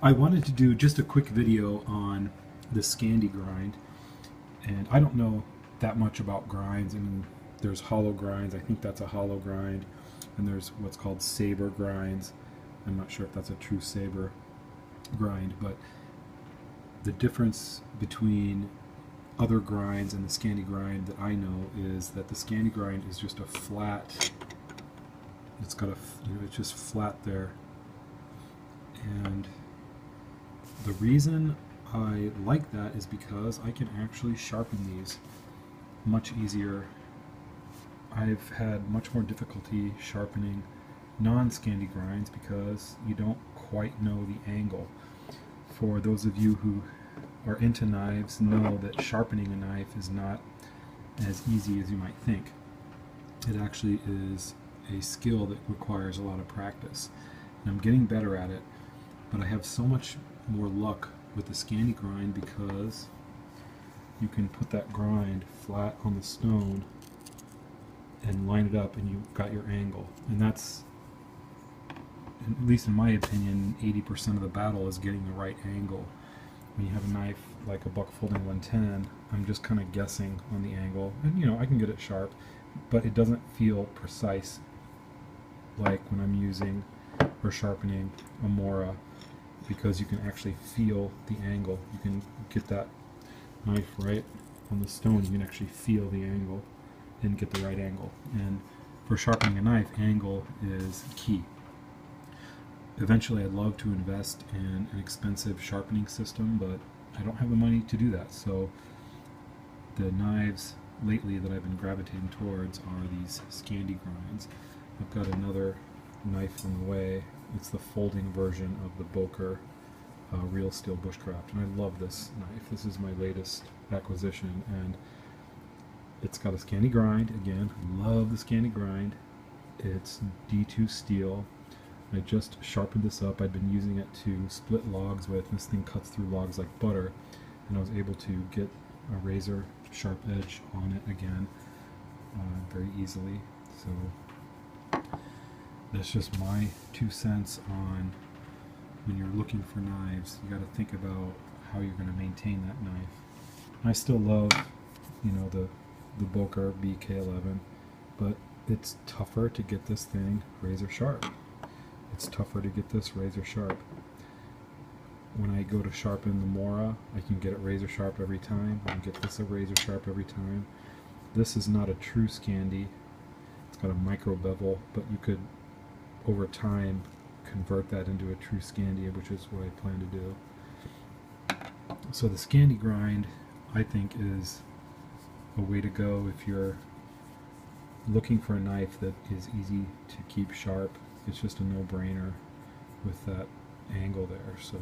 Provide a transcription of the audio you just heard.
I wanted to do just a quick video on the Scandi grind, and I don't know that much about grinds. I mean, there's hollow grinds, I think that's a hollow grind, and there's what's called saber grinds. I'm not sure if that's a true saber grind, but the difference between other grinds and the Scandi grind that I know is that the Scandi grind is just a flat, it's got a, it's just flat there. And the reason I like that is because I can actually sharpen these much easier. I've had much more difficulty sharpening non-Scandi grinds because you don't quite know the angle. For those of you who are into knives, know that sharpening a knife is not as easy as you might think. It actually is a skill that requires a lot of practice, and I'm getting better at it, but I have so much more luck with the Scandi grind because you can put that grind flat on the stone and line it up and you've got your angle. And that's, at least in my opinion, 80% of the battle is getting the right angle. When you have a knife like a buck folding 110, I'm just kind of guessing on the angle, and you know, I can get it sharp, but it doesn't feel precise like when I'm using or sharpening a Mora, because you can actually feel the angle. You can get that knife right on the stone, you can actually feel the angle and get the right angle. And for sharpening a knife, angle is key. Eventually I'd love to invest in an expensive sharpening system, but I don't have the money to do that. So the knives lately that I've been gravitating towards are these Scandi grinds. I've got another knife on the way. It's the folding version of the Boker Real Steel Bushcraft, and I love this knife. This is my latest acquisition, and it's got a Scandi grind. Again, love the Scandi grind. It's D2 steel. I just sharpened this up. I'd been using it to split logs with. This thing cuts through logs like butter, and I was able to get a razor sharp edge on it again very easily. So that's just my 2 cents on when you're looking for knives. You got to think about how you're going to maintain that knife. And I still love, you know, the Boker BK11, but it's tougher to get this thing razor sharp. It's tougher to get this razor sharp. When I go to sharpen the Mora, I can get it razor sharp every time. I can get this a razor sharp every time. This is not a true Scandi. It's got a micro bevel, but you could, over time, convert that into a true Scandi, which is what I plan to do. So the Scandi grind, I think, is a way to go if you're looking for a knife that is easy to keep sharp. It's just a no-brainer with that angle there. So